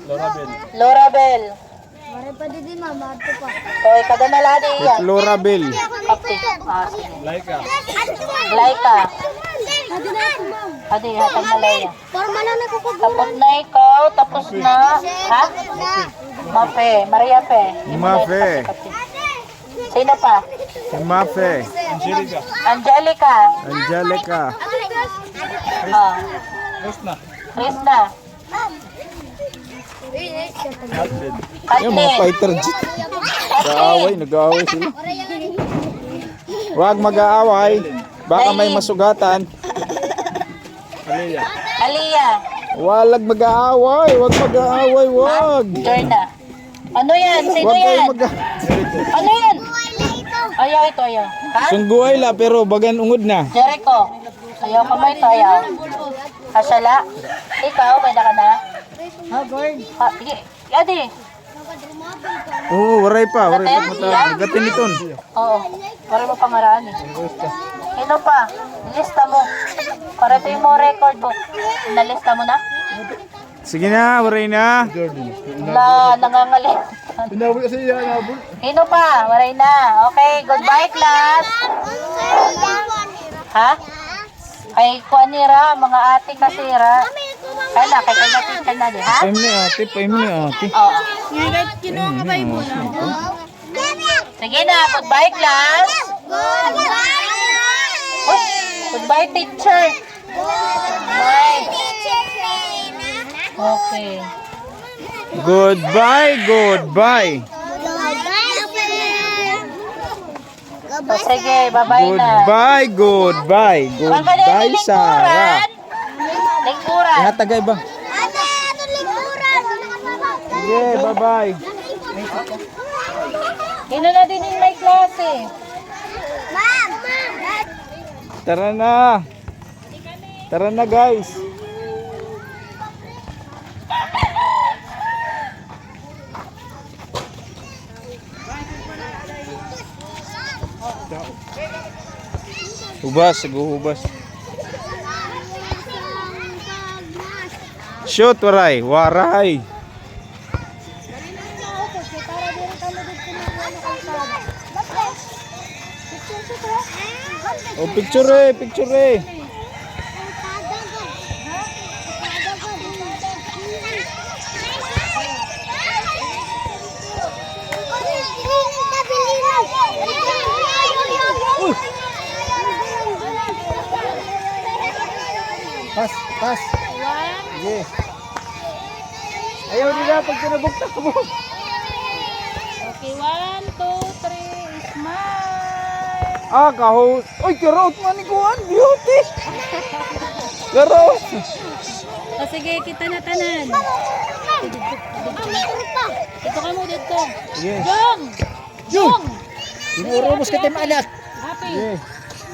Lorabel. Lorabel. Mare pa din mama ato pa. Oy, kada naladi yan. Lorabel. Kapti. Ah, sige. Laika. Laika. Adi na ako ma'am. Adi, hatag na laya. Forma na ko ko. Tapos na ikaw, tapos na. Ha? Mafe. Maria Pe. Mafe. Sino pa? Si Mafe. Angelica. Angelica. Angelica. Ah, Rosna. Krishna. Alfred. Yung mga Kathleen. fighter jet. Nag-aaway sila. Huwag mag-aaway. Baka may masugatan. Alea. Aliyah. Walag mag-aaway. Huwag mag-aaway. Huwag. Jorna. Ano yan? Sino Huwag kayo yan? Ano yan? Ayaw ito, ayaw. Ha? Sungguhay la pero bagan ungod na. Jericho. Ayaw ka ba ito, ayaw? Asala. Ikaw, may na ka na? Ha, girl. Ha, sige. Adi. Oo, waray pa mata. Gatin iton. Oo. Para mo pangaraan eh. Sino pa? Lista mo. Para ito yung mga record book. Nalista mo na? Sige na, waray na. Nangangalit. Pinabol kasi yan, nabol. Sino pa? Waray na. Okay, goodbye class. Ha? Kay Kuanira, mga ate kasira. Kaya kay teacher na din, ha? Paim ni ate. Oo. Kinuha ka ba mo na? Sige na, goodbye class. Uy, goodbye teacher. Bye. Okay. Goodbye. O sige, bye-bye na. Goodbye, Sarah. Lingkuran. Ihatagay ba? Sige, bye-bye. Sino na din yung may klase? Tara na guys. Hubas. Shoot, waray. Oh, picture eh. Pas. Sige. Ayaw nila pag tinabuktak mo. Okay, 1, 2, 3, smile. Kahos. Uy, karot man ni Kuan. Beauty. Karot. O sige, kita na tanan. Ito ka mo dito. Sige. Jong! Tinurubos ka tayo anak. Happy. Sige.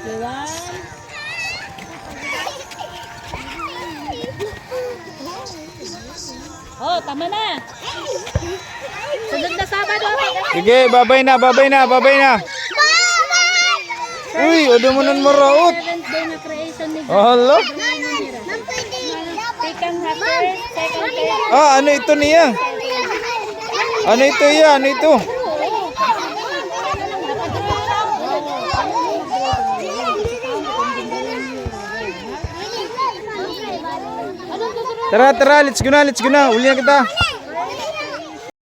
Okay, 1. Oh, tama na. Sunod na Sabado. Sige, babay na. Uy, odo mo nun maraot. 7th day na creation ni Hala. Tikang happy, second day. Ano ito niya? Ano ito? Tara, let's go na. Uli na kita.